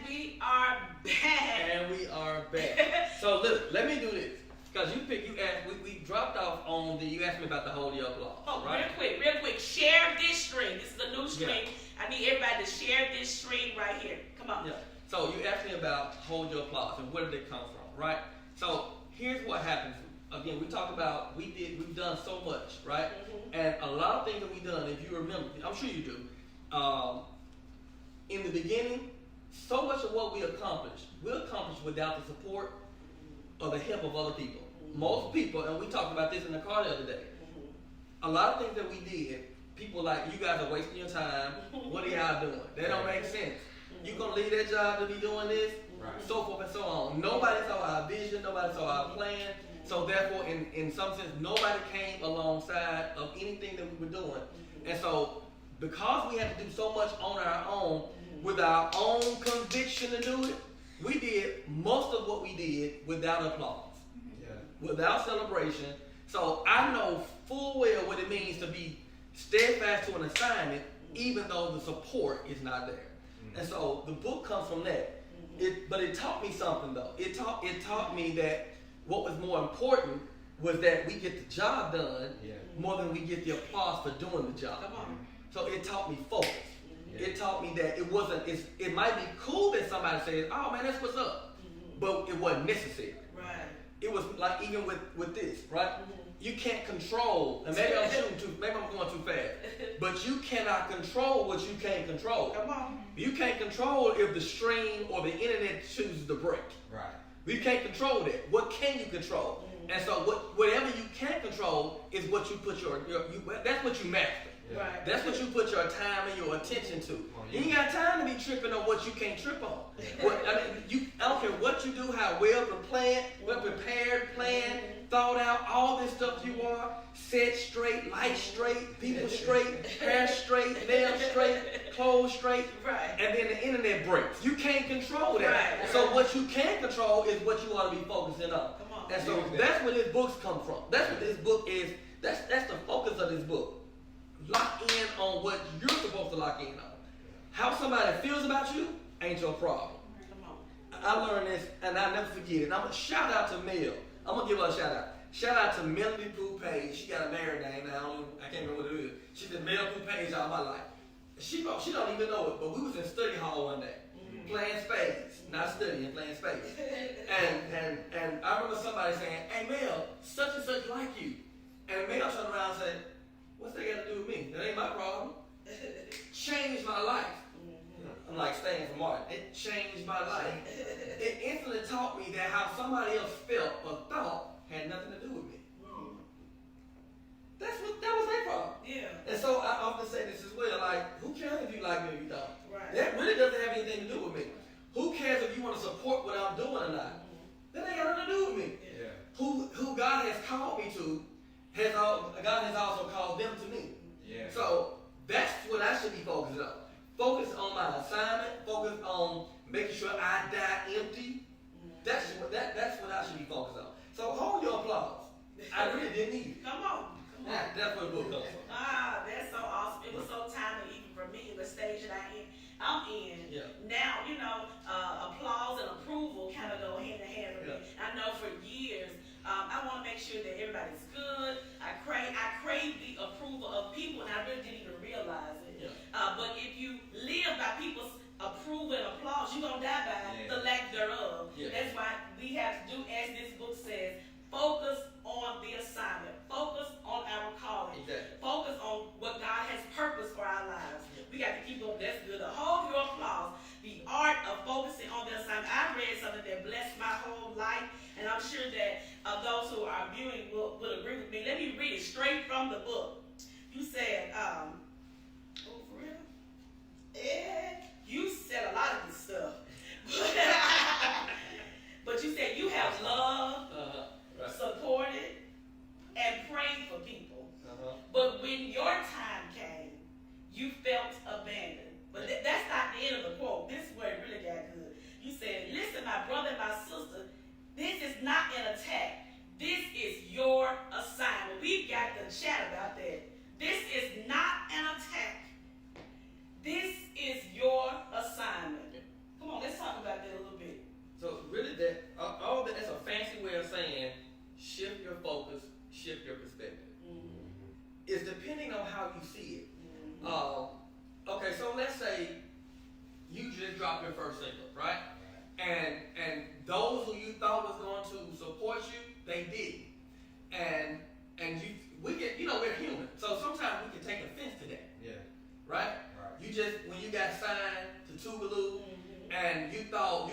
we are back. And we are back. So look, let me do this. Because you asked, we dropped off on you asked me about the hold your applause. Oh, right? real quick. Share this stream. This is a new stream. Yeah. I need everybody to share this stream right here. Come on. Yeah. So you asked me about hold your applause and where did it come from, right? So here's what happens. Again, we talk about we've done so much, right? Mm-hmm. And a lot of things that we've done, if you remember, I'm sure you do, in the beginning, so much of what we accomplished without the support or the help of other people. Mm-hmm. Most people, and we talked about this in the car the other day, a lot of things that we did, people like, you guys are wasting your time, what are y'all doing? That don't make sense. You gonna leave that job to be doing this? Right. So forth and so on. Nobody saw our vision, nobody saw our plan. So therefore, in some sense, nobody came alongside of anything that we were doing. And so, because we had to do so much on our own, with our own conviction to do it, we did most of what we did without applause, without celebration. So I know full well what it means to be steadfast to an assignment, even though the support is not there. And so the book comes from that. But it taught me something though. It taught me that what was more important was that we get the job done more than we get the applause for doing the job. So it taught me focus. It taught me that it might be cool that somebody says, oh man, that's what's up. But it wasn't necessary. Right. It was like even with this, right? You can't control, and maybe I'm going too fast, but you cannot control what you can't control. Come on. You can't control if the stream or the internet chooses to break. Right. You can't control that. What can you control? And so whatever you can control is what you put that's what you master. Yeah. Right. That's what you put your time and your attention to. You ain't got time to be tripping on what you can't trip on. I don't care what you do, how well prepared, planned, thought out, all this stuff you are, set straight, light straight, people straight, hair straight, nails straight, clothes straight, right. And then the internet breaks. You can't control that. Right. So what you can control is what you ought to be focusing on. And so that's where this book's come from. That's what this book is. That's the focus of this book. Lock in on what you're supposed to lock in on. How somebody feels about you ain't your problem. I learned this, and I'll never forget it. And I'm going to shout out to Mel. I'm going to give her a shout out. Shout out to Melody Pooh Page. She got a married name now. I can't remember what it is. She's been Mel Pooh Page all my life. She don't even know it, but we was in study hall one day, playing spades. Not studying, playing spades. And I remember somebody saying, hey Mel, such and such like you. And Mel turned around and said, what's that got to do with me? That ain't my problem. Changed my life. I'm like staying from Martin. It changed my life. It instantly taught me that how somebody else felt or thought had nothing to do with me. That was their problem. Yeah. And so I often say this as well, like, who cares if you like me or you don't? Right. That really doesn't have anything to do with me. Who cares if you want to support what I'm doing or not? That ain't got nothing to do with me. Yeah. Who God has called me to, God has also called them to me. Yeah. So that's what I should be focused on. Focus on my assignment. Focus on making sure I die empty. That's what I should be focused on. So hold your applause. I really didn't need it. Come on. That's where the book comes from. That's so awesome. It was so timely even for me, the stage that I'm in. Yeah. Now, applause and approval kind of go hand in hand with me. I know for years, I want to make sure that everybody's good. I crave the approval of people, and I really didn't even realize it. Yeah. But if you live by people's approval and applause, you're going to die by the lack thereof. Yeah. That's why we have to do, as this book says, focus on the assignment. Focus on our calling. Exactly. Focus on what God has purposed for our lives. We got to keep up. That's good. Hold your applause. The art of focusing on the assignment. I read something that blessed my whole life, and I'm sure that those who are viewing will agree with me. Let me read it straight from the book. You said, for real? Yeah, you said a lot of this stuff. But you said you have loved, supported, and prayed for people. But when your time came, you felt abandoned. But that's not the end of the quote. This is where it really got good. You said, listen, my brother and my sister, this is not an attack. This is your assignment. We've got to chat about that. This is not an attack. This is your assignment. Come on, let's talk about drop your first single, right? And those who you thought was going to support you, they didn't. And we get, we're human, so sometimes we can take offense to that. Yeah. Right? You just, when you got signed to Tougaloo, and you thought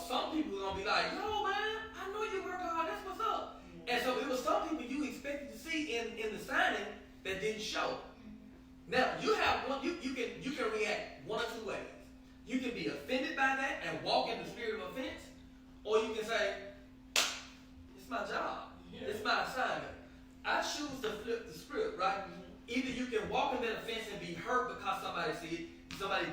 some people were gonna be like, no man, I know you work hard, that's what's up. And so it was some people you expected to see in the signing that didn't show. Now you have one, you can react one or two ways. You can be offended by that and walk in the spirit of offense, or you can say, it's my job, it's my assignment. I choose to flip the script, right? Either you can walk in that offense and be hurt because somebody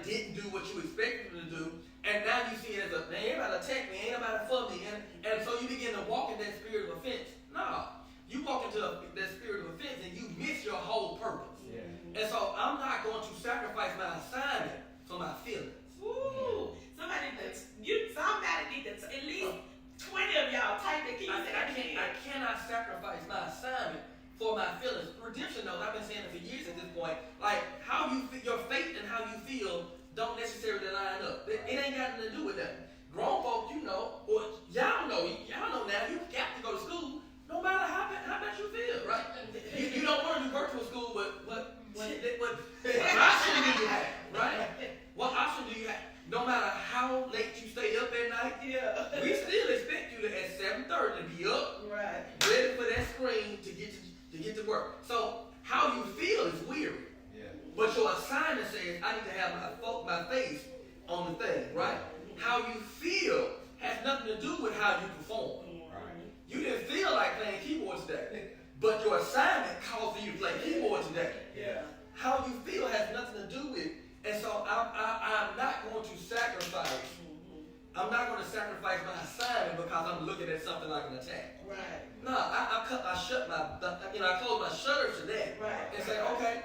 didn't do what you expected them to do, and now you see it as man, everybody attack me, ain't nobody for me, and so you begin to walk in that spirit of offense. No, you walk into that spirit of offense and you miss your whole purpose. Yeah. And so I'm not going to sacrifice my assignment for my feelings. Ooh, somebody need to at least 20 of y'all type the keys. I cannot sacrifice my assignment for my feelings. Redemption knows, I've been saying it for years at this point, like how you your faith and how you feel don't necessarily line up. It ain't got nothing to do with that. Grown folk, or y'all know now, you have to go to school no matter how bad you feel, right? You don't want to do virtual school, but what option do you have, right? What option do you have? No matter how late you stay up at night, we still expect you to at 7:30 to be up, right, ready for that screen to get to work. So how you feel is weird. Yeah. But your assignment says I need to have my face on the thing, right? How you feel has nothing to do with how you perform. Right. You didn't feel like playing keyboard today, but your assignment calls for you to play keyboard today. Yeah. How you feel has nothing to do with it. And so I'm not going to sacrifice. I'm not going to sacrifice my assignment because I'm looking at something like an attack. Right. No, I close my shutters to that. Right. And say, okay,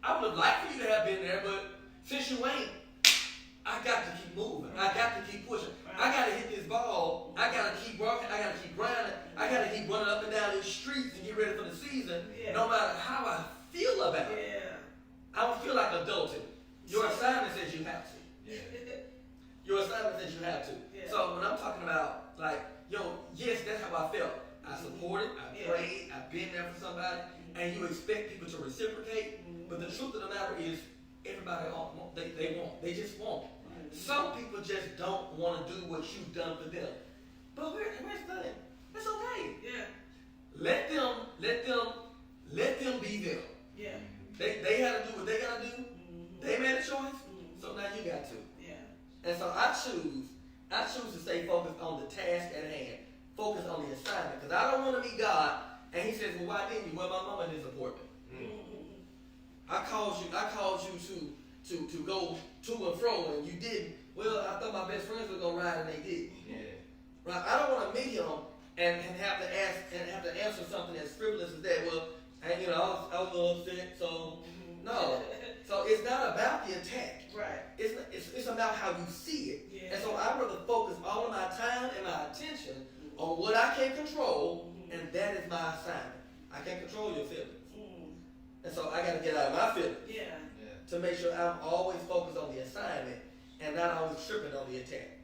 I would have liked for you to have been there, but since you ain't, I got to keep moving. I got to keep pushing. I got to hit this ball. I got to keep working. I got to keep grinding. I got to keep running up and down these streets and get ready for the season, no matter how I feel about it. I don't feel like adulting. Your assignment says you have to. Yeah. Your assignment says you have to. Yeah. So when I'm talking about yes, that's how I felt. I supported, I prayed, I've been there for somebody, and you expect people to reciprocate, but the truth of the matter is everybody they just won't. Some people just don't want to do what you've done for them. But where's the thing? That's okay. Yeah. Let them be them. Yeah. They had to do what they gotta do. They made a choice, so now you got to. Yeah. And so I choose to stay focused on the task at hand, focus on the assignment, because I don't want to be God. And He says, well, why didn't you? Well, my mama didn't support me. I called you to go to and fro, and you didn't. Well, I thought my best friends were gonna ride, and they didn't. Yeah. Right? I don't want to meet him and have to answer something as frivolous as that. Well, and I was a little upset, so no. So it's not about the attack. Right. It's about how you see it. Yeah. And so I rather focus all of my time and my attention on what I can control, and that is my assignment. I can't control your feelings. And so I gotta get out of my feelings. Yeah. To make sure I'm always focused on the assignment and not always tripping on the attack.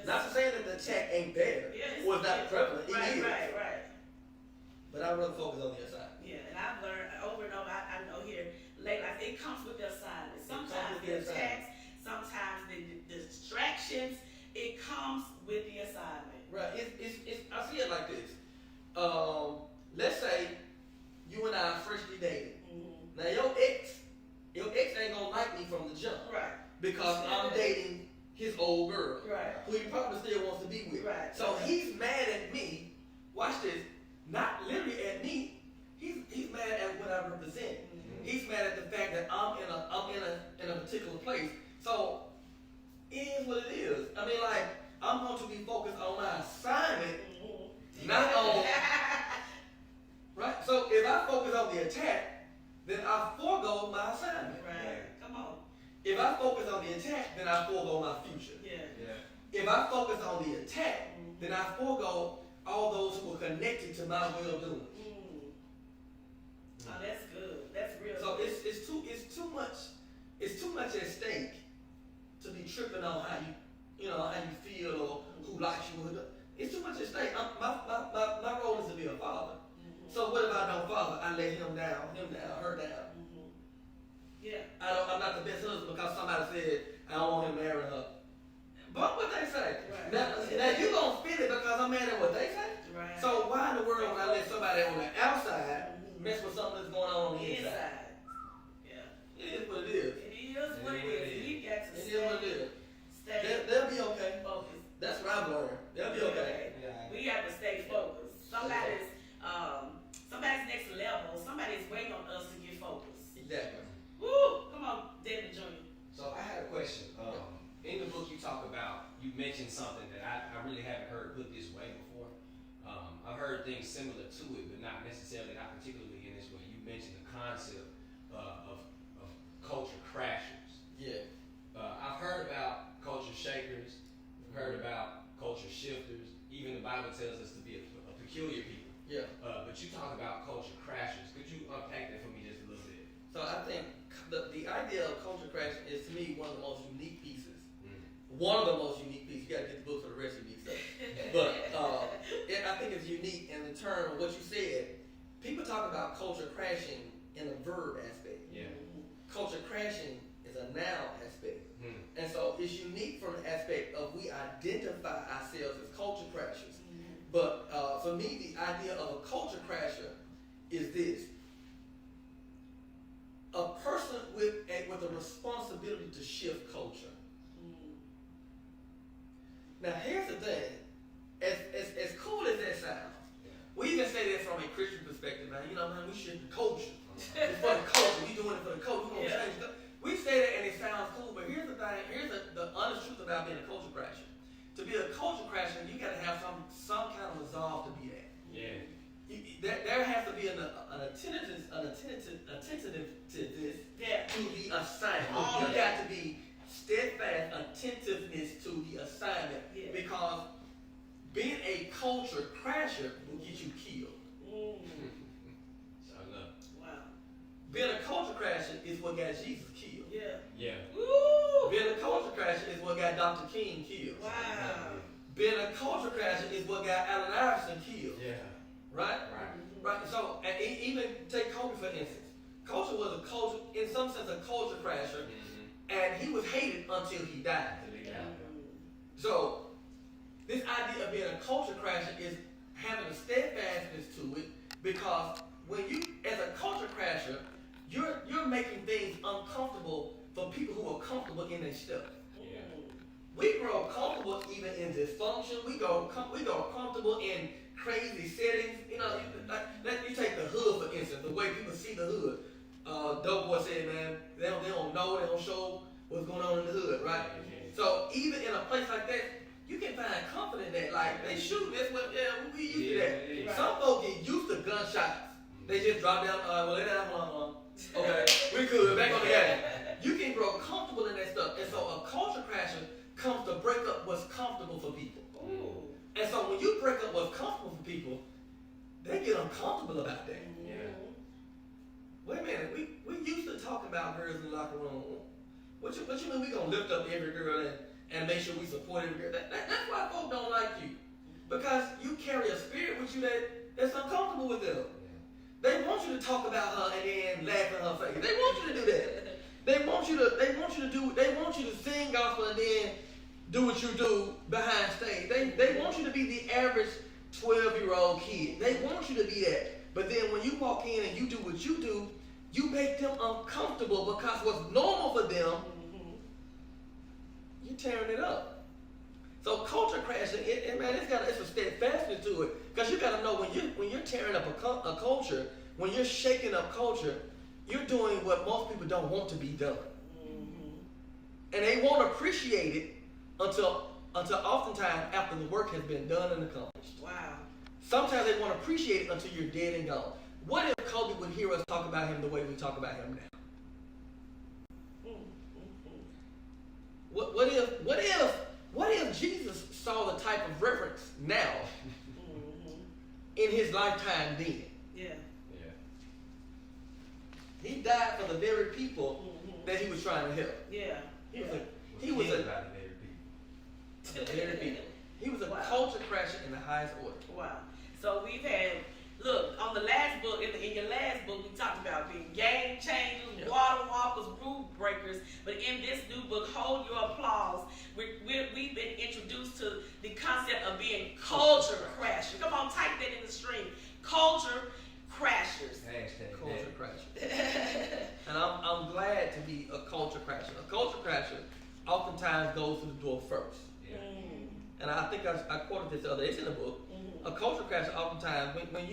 Not to say that the attack ain't there or it's not prevalent. It is. Right. But I rather focus on the assignment. Yeah, and I've learned over and over, I know here, like it comes with the assignment. Sometimes the attacks, sometimes the distractions, it comes with the assignment. Right. I see it like this. Let's say you and I are freshly dating. Now your ex ain't gonna like me from the jump. Right. Because I'm dating his old girl. Right. Who he probably still wants to be with. Right. So he's mad at me. Watch this. Not literally at me. He's mad at what I represent. He's mad at the fact that I'm in a particular place. So it is what it is. I mean, like, I'm going to be focused on my assignment, not on right. So if I focus on the attack, then I forego my assignment. Right. Come on. If I focus on the attack, then I forego my future. Yeah. If I focus on the attack, then I forego all those who are connected to my well-doing. Oh, that's good. That's real. So it's too much at stake to be tripping on how how you feel or who likes you. It's too much at stake. My role is to be a father. So what if I don't father? I let him down, her down. Yeah. I'm not the best husband because somebody said I don't want him marrying her. But what they say. Right. Now you gonna feel it because I'm mad at what they say. Right. So why in the world would I let somebody on the outside mess with something that's going on the inside? Yeah. It is what it is. It is what it is. You got to It is what it is. Stay. They'll be okay. Focused. That's what I've learned. They'll be okay. Yeah. We have to stay focused. Somebody's next level. Somebody's waiting on us to get focused. Exactly. Woo! Come on, David Jr. So I had a question. In the book you talk about, you mentioned something that I really haven't heard put this way before. I've heard things similar to it, but not particularly in this way. You mentioned the concept of culture crashers. Yeah. I've heard about culture shakers. I've heard about culture shifters. Even the Bible tells us to be a peculiar people. Yeah. But you talk about culture crashers. Could you unpack that for me just a little bit? So I think the idea of culture crashing is, to me, one of the most unique pieces. One of the most unique pieces. You got to get the book for the rest of these stuff. But I think it's unique in the term of what you said. People talk about culture crashing in a verb aspect. Yeah. Culture crashing is a noun aspect. And so it's unique from the aspect of we identify ourselves as culture crashers. But for me, the idea of a culture crasher is this. A person with a responsibility to shift culture. Now here's the thing. As cool as that sounds, we even say that from a Christian perspective, man. Man, we shift the culture. It's for the culture. We doing it for the culture. We gonna change stuff. We say that and it sounds cool, but here's the thing. Here's the honest truth about being a culture crasher. To be a culture crasher, you got to have some kind of resolve to be that. Yeah. There has to be an attentiveness to this, to the assignment. You got to be steadfast attentiveness to the assignment, because being a culture crasher will get you killed. Wow. Being a culture crasher is what got Jesus killed. Yeah. Woo! Being a culture crasher is what got Dr. King killed. Wow. Being a culture crasher is what got Allen Iverson killed. Yeah. Right? Right. So, and even take Kobe for instance. Kobe was a culture, in some sense, a culture crasher, and he was hated until he died. So, this idea of being a culture crasher is having a steadfastness to it, because when you, as a culture crasher, you're making things uncomfortable for people who are comfortable in their stuff. Yeah. We grow comfortable even in dysfunction. We grow comfortable in crazy settings. Let me take the hood for instance. The way people see the hood. Dope Boy said, man, they don't know, they don't show what's going on in the hood, right? So even in a place like that, you can find comfort in that. Like they shoot, that's what we used to that. Yeah. Some folks get used to gunshots. They just drop down. Well, lay down. Hold on. Okay, we could back on the game. You can grow comfortable in that stuff, and so a culture crasher comes to break up what's comfortable for people. Ooh. And so when you break up what's comfortable for people, they get uncomfortable about that. Yeah. Wait a minute, we used to talk about girls in the locker room. What you mean we gonna lift up every girl and make sure we support every girl? That's why folks don't like you. Because you carry a spirit with you that's uncomfortable with them. They want you to talk about her and then laugh in her face. They want you to do that. They want you to sing gospel and then do what you do behind stage. They want you to be the average 12-year-old kid. They want you to be that. But then when you walk in and you do what you do, you make them uncomfortable because what's normal for them, you're tearing it up. So culture crashing, it's a steadfastness to it, because you got to know when you're tearing up a culture, when you're shaking up culture, you're doing what most people don't want to be done, and they won't appreciate it until oftentimes after the work has been done and accomplished. Wow. Sometimes they won't appreciate it until you're dead and gone. What if Kobe would hear us talk about him the way we talk about him now? What if Jesus saw the type of reverence now in his lifetime then? Yeah. He died for the very people that he was trying to help. Yeah. He was like, He was about the very people. The very people. He was a Wow. culture crasher in the highest order. Wow. So we've had, look, on the last book, in your last book, we talked about being game changers, water walkers, rule breakers. But in this new book, Hold Your Applause, we've been introduced to the concept of being culture crashers. Come on, type that in the stream. Culture crashers. Hashtag Culture crasher. And I'm glad to be a culture crasher. A culture crasher oftentimes goes to the door first. Yeah. And I think I quoted this other. It's in the book. A culture crasher oftentimes when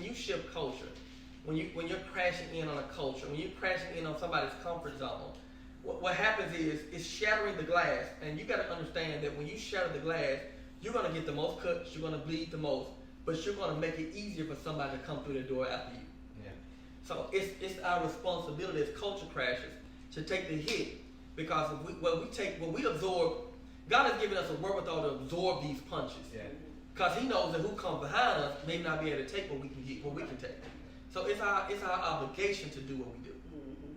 you shift culture, when you're crashing in on a culture, when you're crashing in on somebody's comfort zone, what happens is it's shattering the glass. And you got to understand that when you shatter the glass, you're gonna get the most cuts, you're gonna bleed the most, but you're gonna make it easier for somebody to come through the door after you. Yeah. So it's our responsibility as culture crashers to take the hit, because when we absorb, God has given us a wherewithal to absorb these punches. Yeah. Because He knows that who comes behind us may not be able to take what we can get, what we can take. So it's our obligation to do what we do.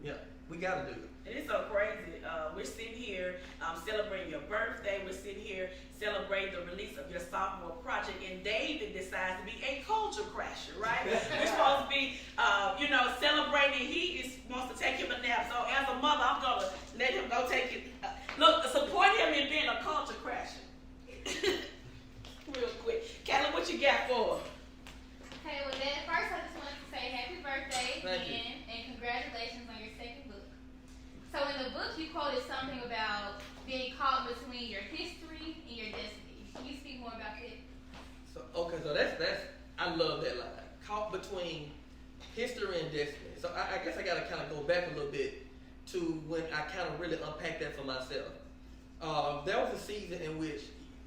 Yeah, we got to do it. And it's so crazy. We're sitting here celebrating your birthday. We're sitting here celebrating the release of your sophomore project. And David decides to be a culture crasher, right? We're supposed to be, celebrating. He wants to take him a nap. So as a mother, I'm going to let him go take it. Look, support him in being a culture crasher. Real quick. Callie, what you got for us? Hey, well, Dad, first I just wanted to say happy birthday Thank again, and congratulations on your second book. So in the book, you quoted something about being caught between your history and your destiny. Can you speak more about that? So that's I love that line. Caught between history and destiny. So I guess I got to kind of go back a little bit to when I kind of really unpacked that for myself. There was a season in which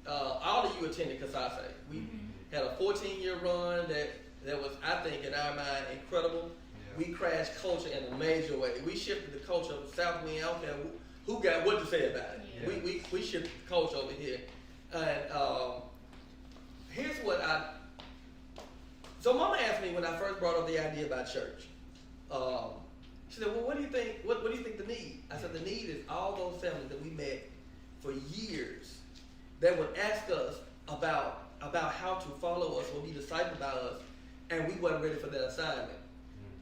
all of you attended Cashapp. We had a 14-year run that was, I think, in our mind, incredible. Yeah. We crashed culture in a major way. We shifted the culture of South Wind out there. Who got what to say about it? Yeah. We shifted the culture over here. And here's what so Mama asked me when I first brought up the idea about church. She said, well, what do you think? What do you think the need? I said, the need is all those families that we met for years that would ask us about how to follow us or be discipled by us, and we wasn't ready for that assignment.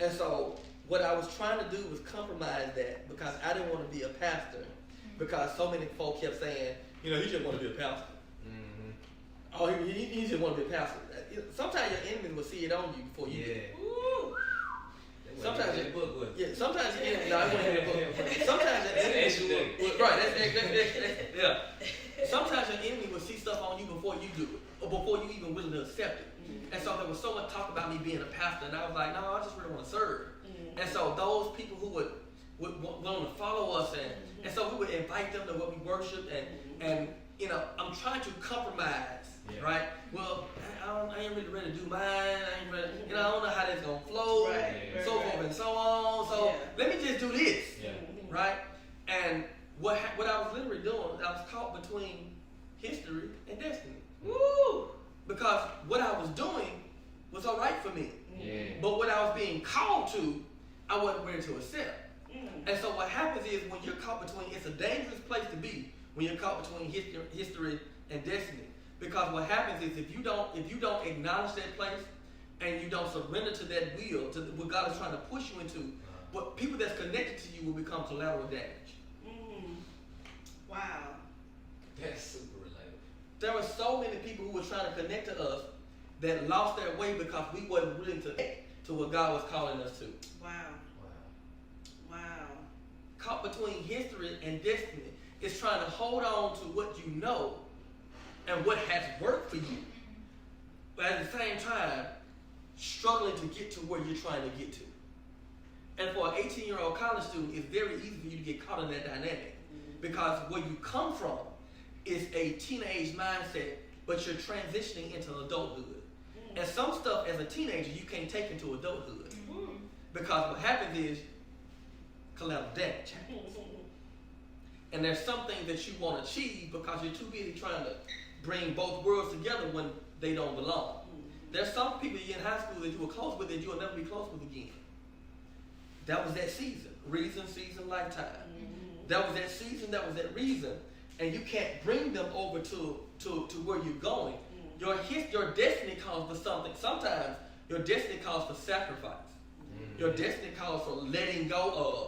And so what I was trying to do was compromise that, because I didn't want to be a pastor, because so many folk kept saying, he just want to be a pastor. Oh, he just want to be a pastor. Sometimes your enemy will see it on you before you do. Ooh. Sometimes the book was. Yeah, sometimes your enemy. No, I wasn't in the book. Sometimes your enemy right. That's yeah. Sometimes your enemy will see stuff on you before you do it, or before you even willing to accept it. And so there was so much talk about me being a pastor, and I was like, no, I just really want to serve. And so those people who would want to follow us, and so we would invite them to what we worship, and I'm trying to compromise, right? Well, I ain't really ready to do mine. I ain't ready, I don't know how that's gonna flow, so forth and so on. So let me just do this, right? And what I was literally doing, I was caught between history and destiny. Woo! Because what I was doing was all right for me, but what I was being called to, I wasn't ready to accept. And so what happens is, when you're caught between, it's a dangerous place to be when you're caught between history and destiny. Because what happens is, if you don't acknowledge that place, and you don't surrender to that will, to what God is trying to push you into, but people that's connected to you will become collateral damage. Wow. That's super relatable. There were so many people who were trying to connect to us that lost their way because we wasn't willing to connect to what God was calling us to. Wow. Caught between history and destiny is trying to hold on to what you know and what has worked for you, but at the same time, struggling to get to where you're trying to get to. And for an 18-year-old college student, it's very easy for you to get caught in that dynamic, because where you come from is a teenage mindset, but you're transitioning into adulthood. And some stuff as a teenager you can't take into adulthood, because what happens is collateral damage happens. And there's some things that you want to achieve because you're too busy trying to bring both worlds together when they don't belong. There's some people in high school that you were close with that you will never be close with again. That was that season. Reason, season, lifetime. That was that season, that was that reason, and you can't bring them over to where you're going. Your destiny calls for something. Sometimes your destiny calls for sacrifice. Your destiny calls for letting go of